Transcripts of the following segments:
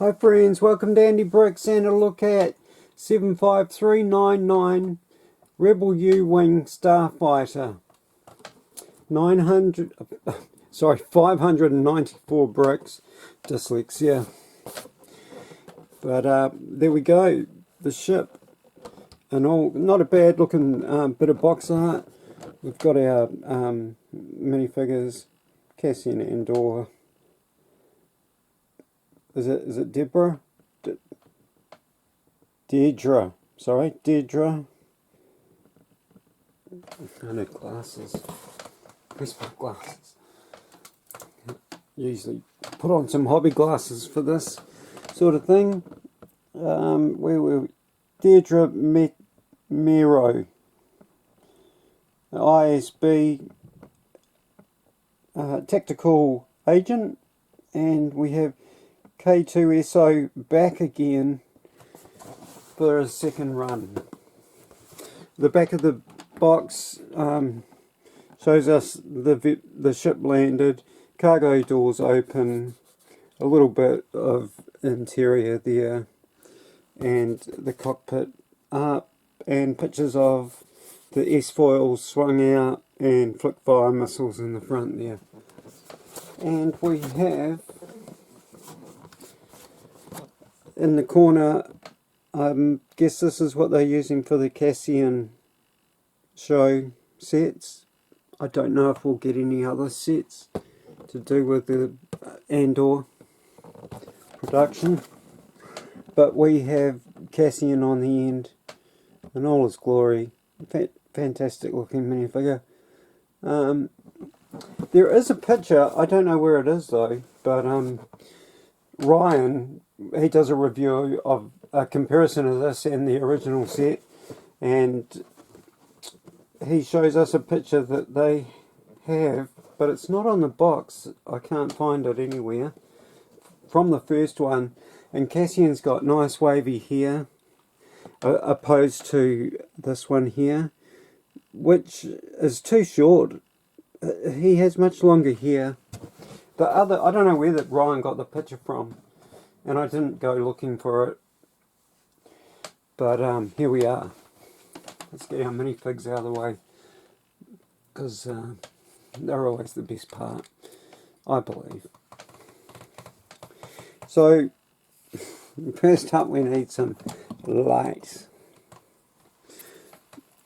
Hi friends, welcome to Andy Bricks and a look at 75399 Rebel U-Wing Starfighter. 594 bricks, dyslexia. But there we go, the ship. And all, not a bad looking bit of box art. We've got our minifigures, Cassian Andor. Is it Deborah? Deirdre. Sorry, Deirdre. I need glasses. Where's my glasses? Usually put on some hobby glasses for this sort of thing. Where were we? Deirdre Mero. ISB Tactical Agent. And we have K2SO back again for a second run. The back of the box shows us the ship landed, cargo doors open, a little bit of interior there, and the cockpit up, and pictures of the S-foils swung out and flick fire missiles in the front there. And we have in the corner, I guess this is what they're using for the Cassian show sets. I don't know if we'll get any other sets to do with the Andor production. But we have Cassian on the end in all his glory. Fantastic looking minifigure. There is a picture, I don't know where it is though, but Ryan, he does a review of a comparison of this and the original set, and he shows us a picture that they have, but it's not on the box. I can't find it anywhere, from the first one. And Cassian's got nice wavy hair opposed to this one here, which is too short. He has much longer hair. The other, I don't know where that Ryan got the picture from, and I didn't go looking for it. But here we are. Let's get our minifigs out of the way, because they're always the best part, I believe. So, first up we need some lights.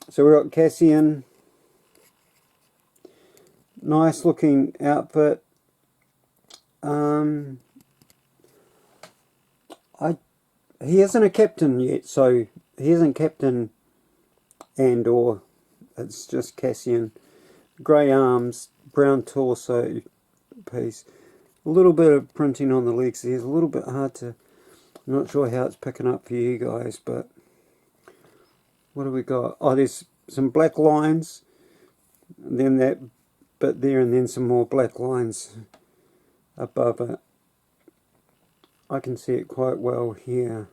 So we've got Cassian. Nice looking outfit. He isn't a captain yet, so he isn't Captain Andor. It's just Cassian. Grey arms, brown torso piece. A little bit of printing on the legs. It's a little bit hard to... I'm not sure how it's picking up for you guys, but... What have we got? Oh, there's some black lines. And then that bit there, and then some more black lines above it. I can see it quite well here,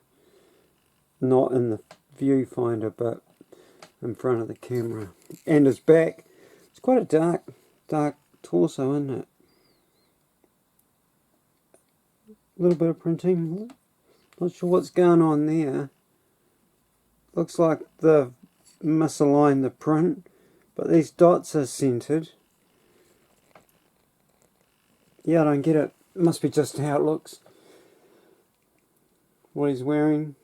not in the viewfinder but in front of the camera. And his back, it's quite a dark torso, isn't it? A little bit of printing, not sure what's going on there. Looks like they've misaligned the print, but these dots are centered. Yeah, I don't get it. It must be just how it looks. What he's wearing,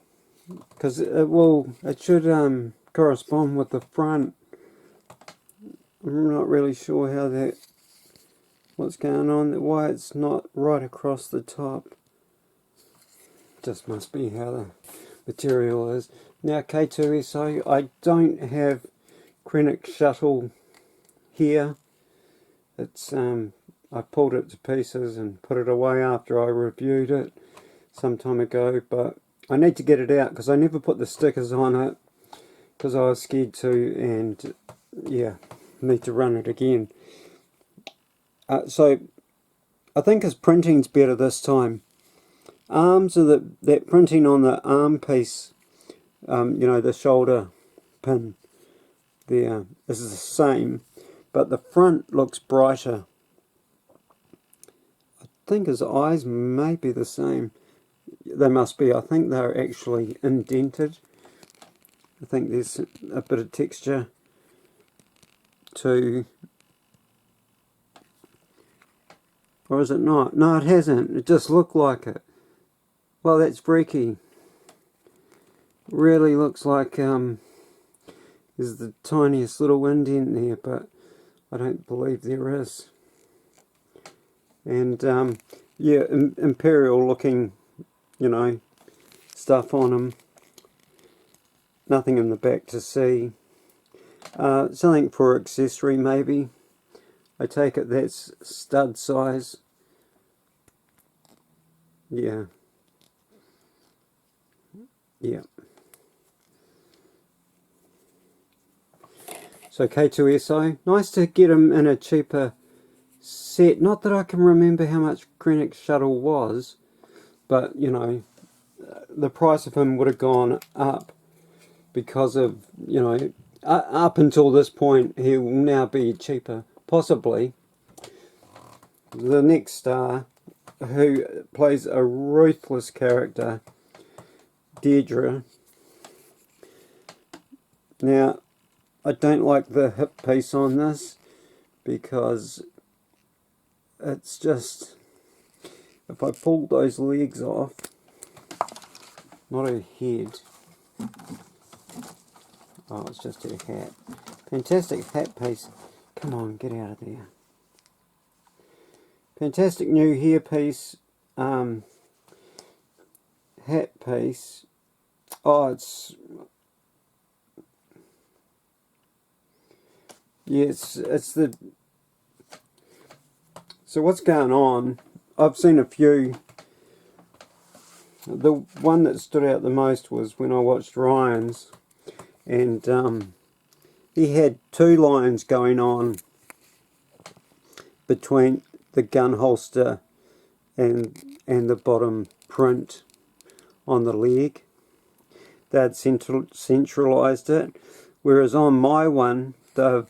because it should correspond with the front. I'm not really sure how what's going on, why it's not right across the top. Just must be how the material is. Now K2SO, I don't have Krennic Shuttle here. It's I pulled it to pieces and put it away after I reviewed it some time ago, but I need to get it out because I never put the stickers on it because I was scared to, and yeah, need to run it again. So I think his printing's better this time. Arms are that printing on the arm piece, you know, the shoulder pin there is the same, but the front looks brighter. I think his eyes may be the same. they must be. I think they're actually indented. I think there's a bit of texture to... Or is it not? No, it hasn't. It just looked like it. Well, that's freaky. Really looks like there's the tiniest little indent there, but I don't believe there is. And yeah, imperial looking, you know, stuff on them. Nothing in the back to see. Something for accessory maybe. I take it that's stud size. Yeah. Yeah. So K2SO, nice to get him in a cheaper set. Not that I can remember how much Krennic Shuttle was, but you know, the price of him would have gone up because of, you know, up until this point he will now be cheaper, possibly. The next star, who plays a ruthless character, Deirdre. Now, I don't like the hip piece on this because it's just, if I pull those legs off, not her head, oh, it's just her hat. Fantastic hat piece. Come on, get out of there. Fantastic new hairpiece, hat piece. Oh, it's... Yes, it's the... So what's going on? I've seen a few. The one that stood out the most was when I watched Ryan's, and he had two lines going on between the gun holster and the bottom print on the leg. They'd centralized it, whereas on my one they've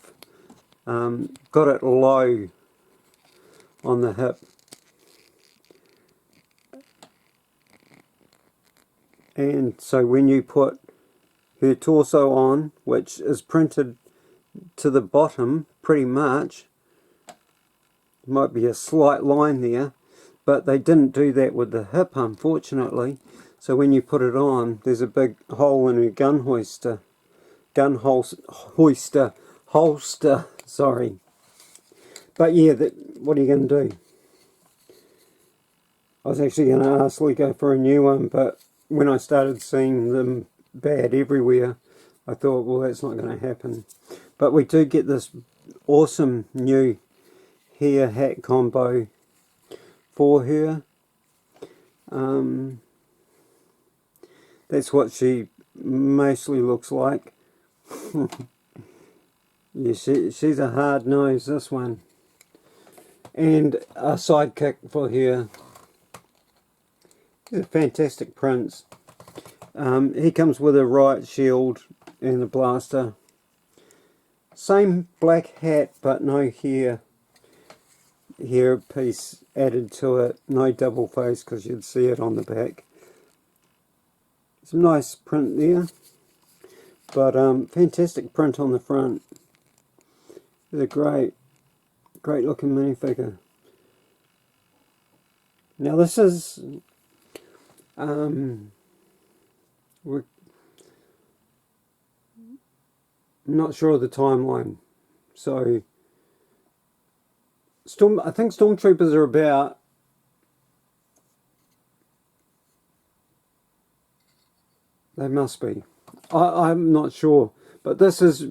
got it low on the hip, and so when you put her torso on, which is printed to the bottom pretty much, might be a slight line there, but they didn't do that with the hip, unfortunately. So when you put it on, there's a big hole in her gun holster, sorry. But yeah, what are you going to do? I was actually going to ask Lico for a new one, but when I started seeing them bad everywhere, I thought, well, that's not going to happen. But we do get this awesome new hair hat combo for her. That's what she mostly looks like. Yeah, she's a hard nose, this one. And a sidekick for her. He's a fantastic prince. He comes with a riot shield and a blaster. Same black hat, but no hair piece added to it. No double face, because you'd see it on the back. Some nice print there, but fantastic print on the front. It's a great looking minifigure. Now this is we're not sure of the timeline, so I think Stormtroopers are about they must be. I'm not sure, but this is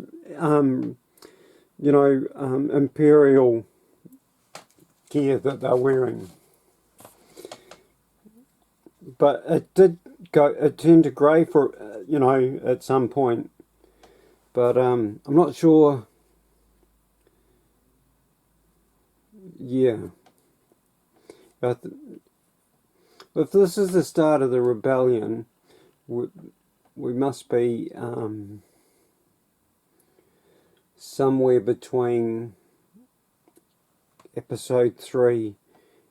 you know, Imperial gear that they're wearing. But it turned to grey for, you know, at some point. But I'm not sure. Yeah. But if this is the start of the rebellion, we must be somewhere between episode 3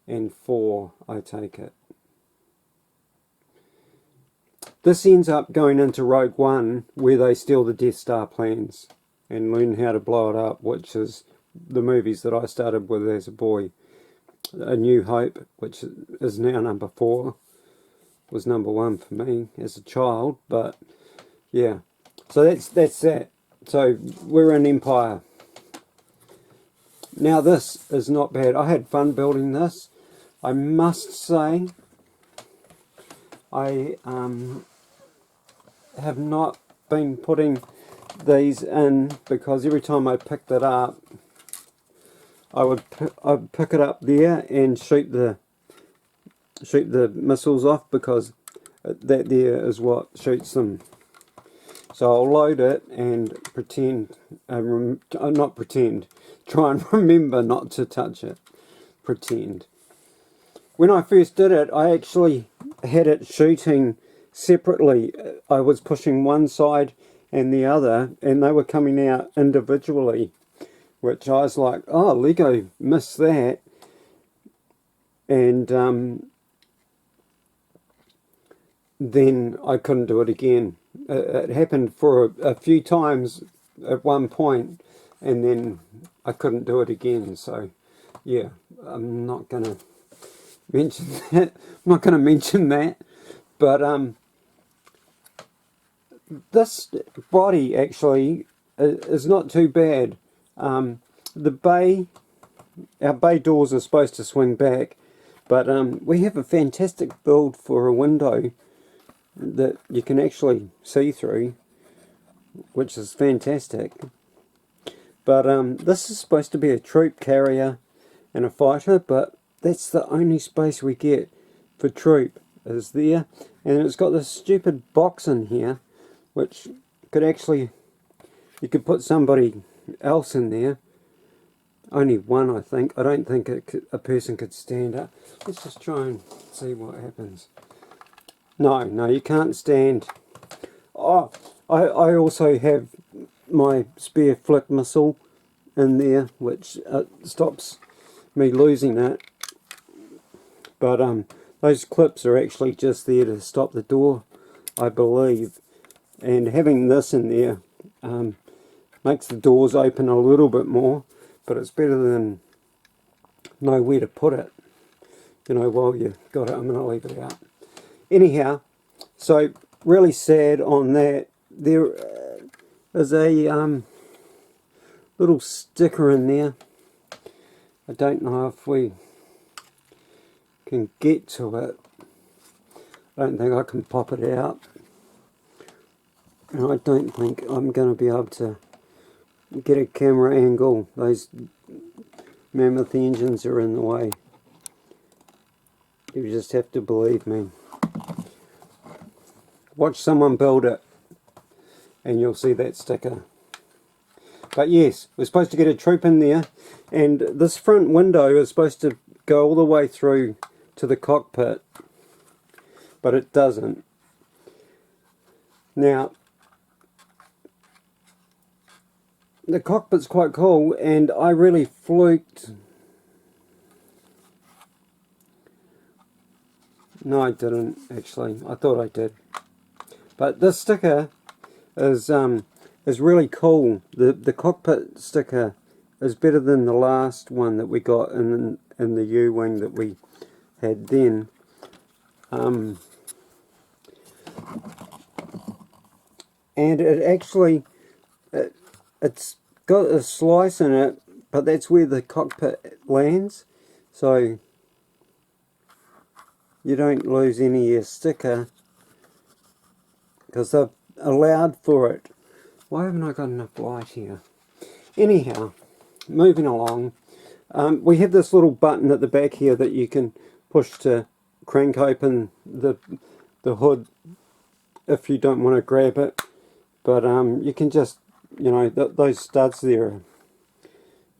and 4, I take it. This ends up going into Rogue One, where they steal the Death Star plans and learn how to blow it up, which is the movies that I started with as a boy. A New Hope, which is now number 4, was number 1 for me as a child. But yeah, so that's that. So we're in Empire. Now this is not bad. I had fun building this. I must say, I have not been putting these in because every time I picked it up, I'd pick it up there and shoot the missiles off, because that there is what shoots them. So I'll load it and pretend, not pretend, try and remember not to touch it. Pretend. When I first did it, I actually had it shooting separately. I was pushing one side and the other, and they were coming out individually, which I was like, oh, Lego missed that. And then I couldn't do it again. It happened for a few times at one point, and then I couldn't do it again. So yeah, I'm not going to mention that. I'm not going to mention that. But this body actually is not too bad. Our bay doors are supposed to swing back, but we have a fantastic build for a window that you can actually see through, which is fantastic. But this is supposed to be a troop carrier and a fighter, but that's the only space we get for troop is there. And it's got this stupid box in here, which could actually, you could put somebody else in there. Only one, I think. I don't think a person could stand up. Let's just try and see what happens. No, you can't stand. Oh, I also have my spare flick missile in there, which stops me losing it. But those clips are actually just there to stop the door, I believe. And having this in there makes the doors open a little bit more, but it's better than nowhere to put it. You know, while you got it, I'm going to leave it out. Anyhow, so really sad on that. There is a little sticker in there. I don't know if we can get to it. I don't think I can pop it out. And I don't think I'm going to be able to get a camera angle. Those mammoth engines are in the way. You just have to believe me. Watch someone build it and you'll see that sticker. But yes, we're supposed to get a troop in there, and this front window is supposed to go all the way through to the cockpit, but it doesn't. Now, the cockpit's quite cool, and I really fluked. No, I didn't actually. I thought I did. But this sticker is really cool. The cockpit sticker is better than the last one that we got in the U-wing that we had then. And it actually, it's got a slice in it, but that's where the cockpit lands, so you don't lose any of your sticker because they've allowed for it. Why haven't I got enough light here? Anyhow, moving along, we have this little button at the back here that you can push to crank open the hood if you don't want to grab it, but you can just, you know, those studs there,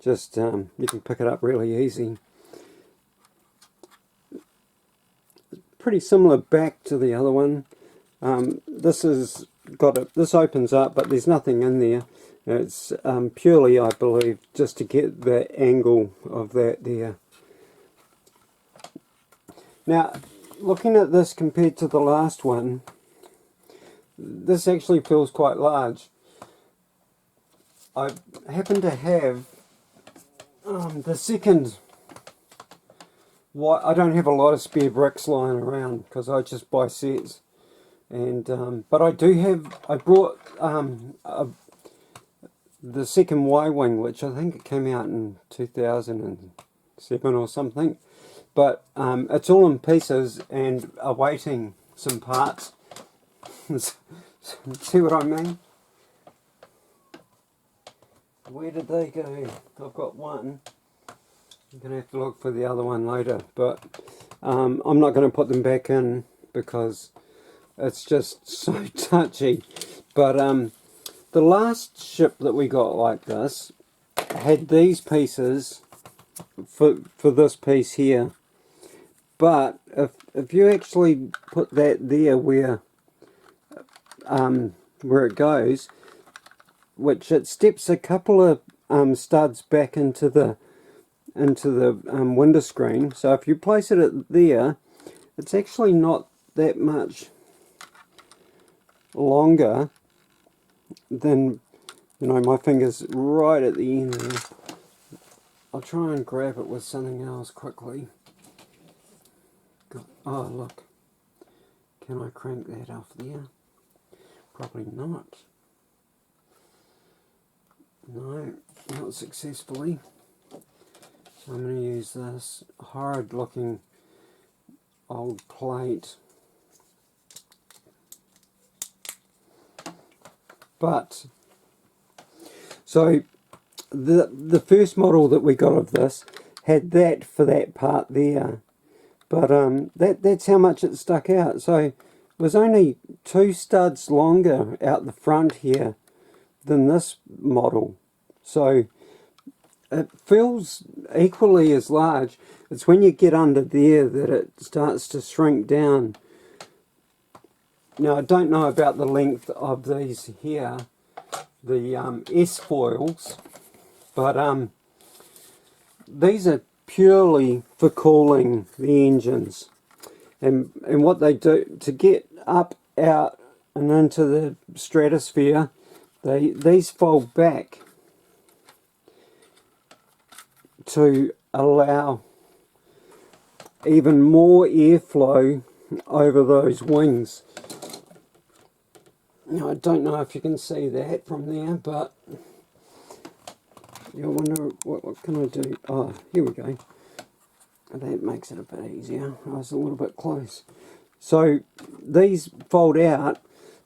just you can pick it up really easy. Pretty similar back to the other one. This has got it. This opens up, but there's nothing in there. It's purely, I believe, just to get the angle of that there. Now, looking at this compared to the last one, this actually feels quite large. I happen to have the second. I don't have a lot of spare bricks lying around because I just buy sets, and but I do have. I brought the second Y-wing, which I think it came out in 2007 or something, but it's all in pieces and awaiting some parts. See what I mean? Where did they go? I've got one. I'm going to have to look for the other one later, but I'm not going to put them back in because it's just so touchy. But the last ship that we got like this had these pieces for this piece here, but if you actually put that there where it goes, which it steps a couple of studs back into the window screen. So if you place it there, it's actually not that much longer than, you know, my finger's right at the end there. I'll try and grab it with something else quickly. Oh look, can I crank that off there? Probably not. No, not successfully. So I'm going to use this horrid looking old plate. But, so the first model that we got of this had that for that part there. But that's how much it stuck out. So it was only 2 studs longer out the front here than this model. So it feels equally as large. It's when you get under there that it starts to shrink down. Now I don't know about the length of these here, the S foils, but these are purely for cooling the engines. And what they do to get up, out and into the stratosphere, these fold back to allow even more airflow over those wings. Now I don't know if you can see that from there, but you wonder what can I do? Oh, here we go. That makes it a bit easier. I was a little bit close. So these fold out.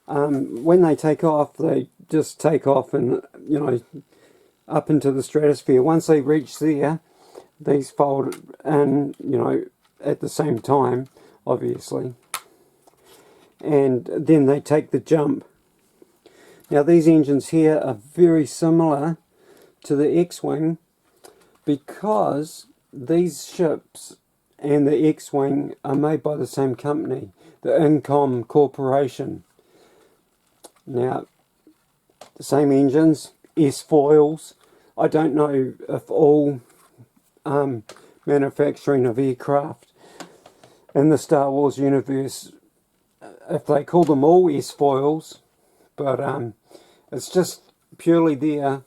When they take off, they just take off and, you know, up into the stratosphere. Once they reach there, these fold in, you know, at the same time, obviously. And then they take the jump. Now these engines here are very similar to the X-Wing because these ships and the X-Wing are made by the same company, the Incom Corporation. Now, the same engines, S-foils. I don't know if all manufacturing of aircraft in the Star Wars universe, if they call them all S-foils, but it's just purely there.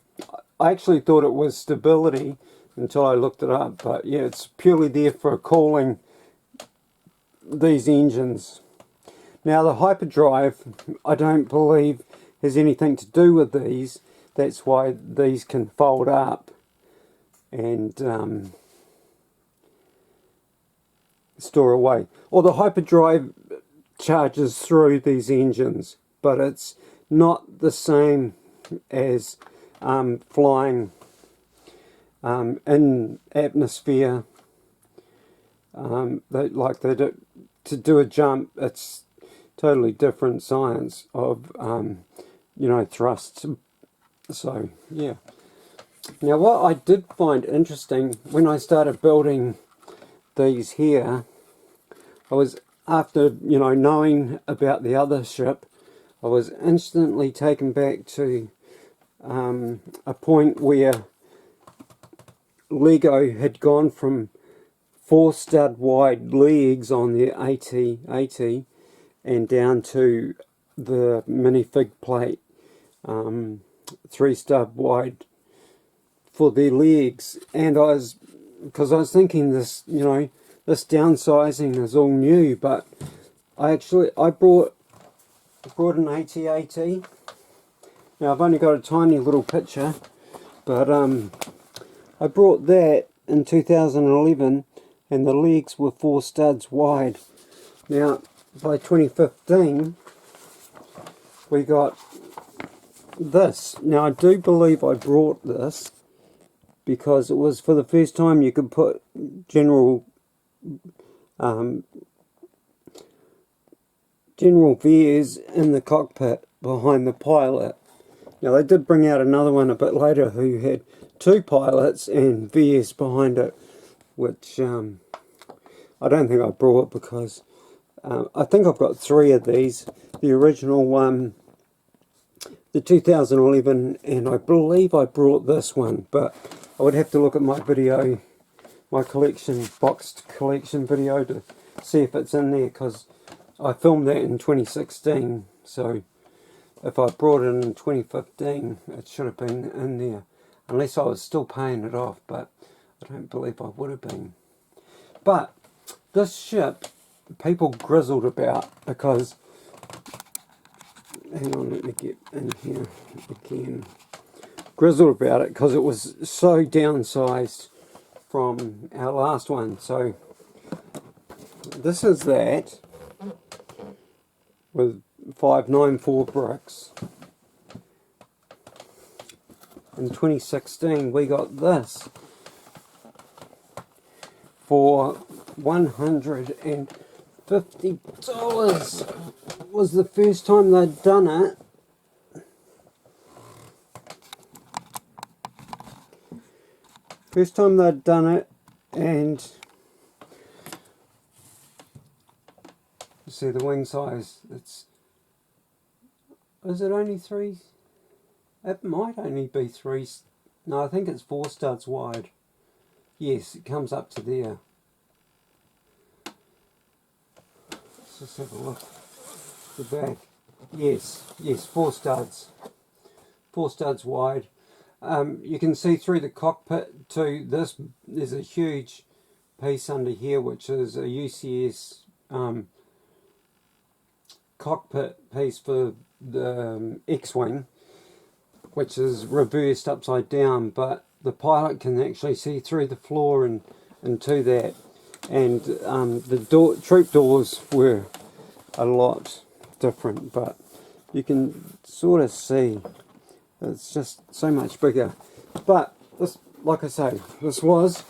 I actually thought it was stability until I looked it up, but yeah, it's purely there for cooling these engines. Now the hyperdrive, I don't believe has anything to do with these. That's why these can fold up and store away. Or the hyperdrive charges through these engines, but it's not the same as flying in atmosphere. To do a jump, it's totally different science of you know, thrusts. So yeah. Now what I did find interesting when I started building these here, I was, after, you know, knowing about the other ship, I was instantly taken back to a point where Lego had gone from 4 stud wide legs on their AT-AT and down to the minifig plate, 3-stud wide for their legs, and because I was thinking this, this downsizing is all new, but I brought an AT-AT. Now I've only got a tiny little picture, but I brought that in 2011, and the legs were 4 studs wide. Now by 2015 we got this. Now I do believe I brought this because it was for the first time you could put general veers in the cockpit behind the pilot. Now they did bring out another one a bit later who had 2 pilots and veers behind it, which I don't think I brought because I think I've got 3 of these. The original one, the 2011, and I believe I brought this one, but I would have to look at my video, my boxed collection video, to see if it's in there, because I filmed that in 2016, so if I brought it in 2015, it should have been in there, unless I was still paying it off, but I don't believe I would have been. But this ship, people grizzled about because, hang on, let me get in here again, grizzled about it because it was so downsized from our last one. So this is that with 594 bricks. In 2016 we got this for $150. Was the first time they'd done it. First time they'd done it, and you see the wing size. Is it only 3? It might only be 3. No, I think it's 4 studs wide. Yes, it comes up to there. Let's just have a look. The back. Yes, 4 studs. 4 studs wide. You can see through the cockpit to this. There's a huge piece under here, which is a UCS cockpit piece for the X-Wing, which is reversed upside down, but the pilot can actually see through the floor and to that. And the troop doors were a lot different, but you can sort of see it's just so much bigger. But this, like I say, this was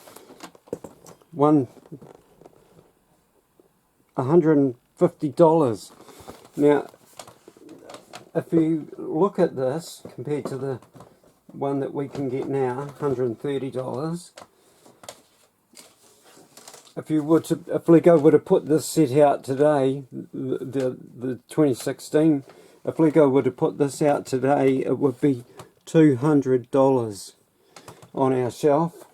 $150. Now if you look at this compared to the one that we can get now, $130, if Lego would have put this set out today, the 2016, if Lego would have put this out today, it would be $200 on our shelf.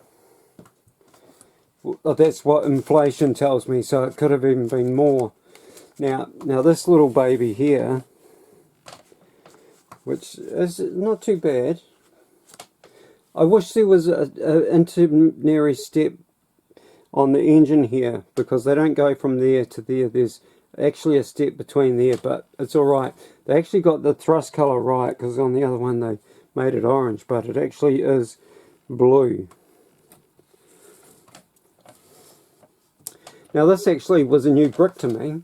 Well, that's what inflation tells me, so it could have even been more. Now this little baby here, which is not too bad. I wish there was an intermediary step on the engine here, because they don't go from there to there. There's actually a step between there, but it's alright. They actually got the thrust colour right, because on the other one they made it orange, but it actually is blue. Now this actually was a new brick to me.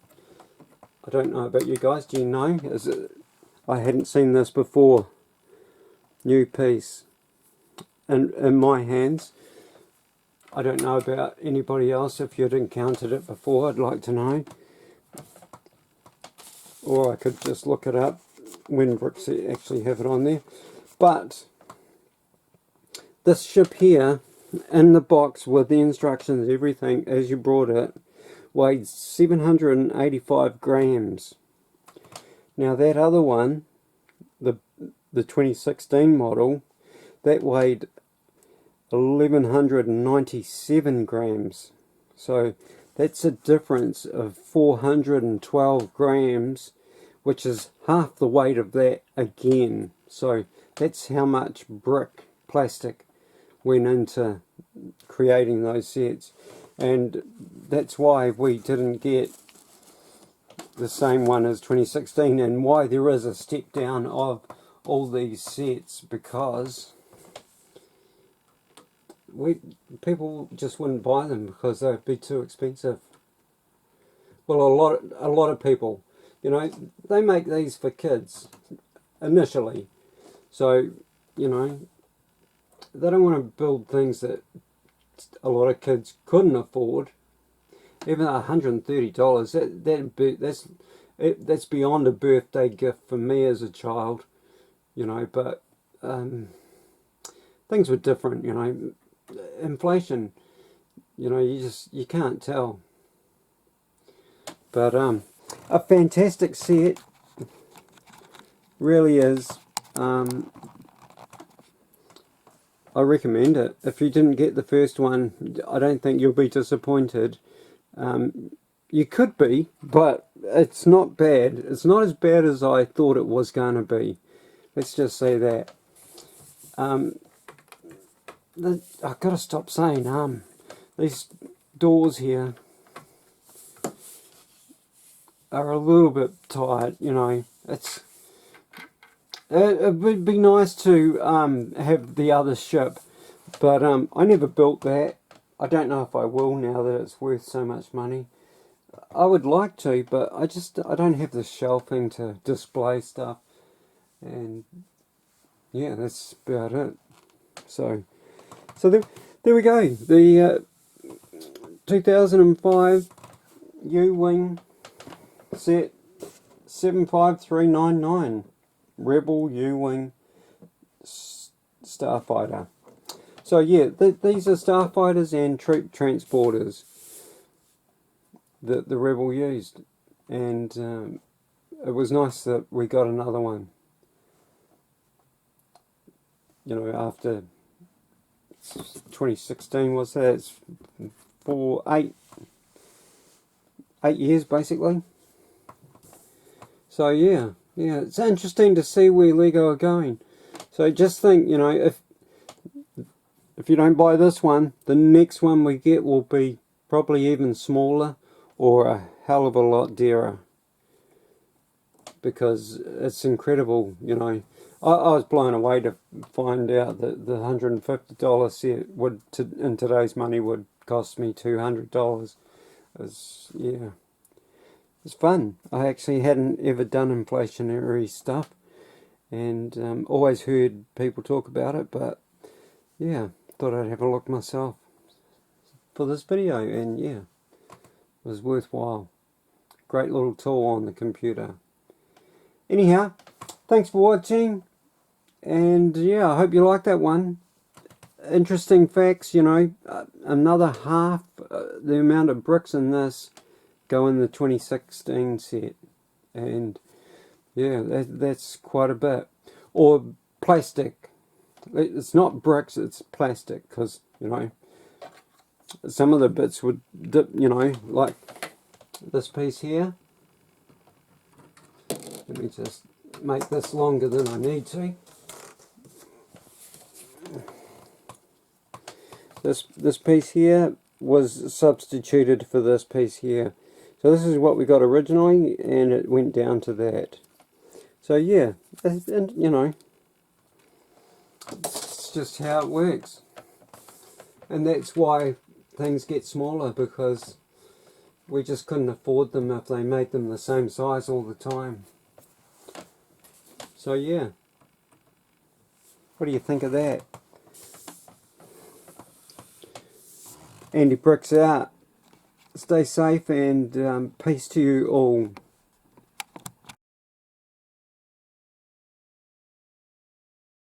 I don't know about you guys, do you know? I hadn't seen this before. New piece in my hands. I don't know about anybody else. If you'd encountered it before, I'd like to know. Or I could just look it up when bricks actually have it on there. But this ship here, in the box with the instructions, everything as you brought it, weighed 785 grams. Now that other one, the 2016 model, that weighed 1197 grams. So that's a difference of 412 grams, which is half the weight of that again. So that's how much brick plastic went into creating those sets, and that's why we didn't get the same one as 2016, and why there is a step down of all these sets, because people just wouldn't buy them because they'd be too expensive. Well, a lot of people, you know, they make these for kids initially, so you know they don't want to build things that a lot of kids couldn't afford. Even $130, that's beyond a birthday gift for me as a child, you know. But things were different, you know. Inflation, you know, you can't tell. But a fantastic set, really is. I recommend it. If you didn't get the first one, I don't think you'll be disappointed. You could be, but it's not bad. It's not as bad as I thought it was going to be. Let's just say that. I've got to stop saying these doors here are a little bit tight, you know. It would be nice to have the other ship, but I never built that. I don't know if I will now that it's worth so much money. I would like to, but I don't have the shelving to display stuff, and yeah, that's about it. So there we go. The 2005 U-Wing set 75399 Rebel U-Wing Starfighter. So yeah, these are Starfighters and troop transporters that the Rebel used, and it was nice that we got another one. You know, after 2016 was that? It's for 8 years basically. So yeah, it's interesting to see where Lego are going. So just think, you know, if you don't buy this one, the next one we get will be probably even smaller or a hell of a lot dearer, because it's incredible, you know. I was blown away to find out that the $150 set would, in today's money, would cost me $200. Yeah, it's fun. I actually hadn't ever done inflationary stuff, and always heard people talk about it, but yeah, thought I'd have a look myself for this video, and yeah, it was worthwhile. Great little tool on the computer. Anyhow, thanks for watching, and yeah, I hope you liked that one. Interesting facts, you know, another half the amount of bricks in this go in the 2016 set, and yeah, that's quite a bit. Or plastic. It's not bricks, it's plastic, because, you know, some of the bits would dip, you know, like this piece here. Let me just make this longer than I need to. This piece here was substituted for this piece here. So this is what we got originally, and it went down to that. So yeah, and you know, it's just how it works. And that's why things get smaller, because we just couldn't afford them if they made them the same size all the time. So yeah, what do you think of that? Andy Bricks out. Stay safe, and peace to you all.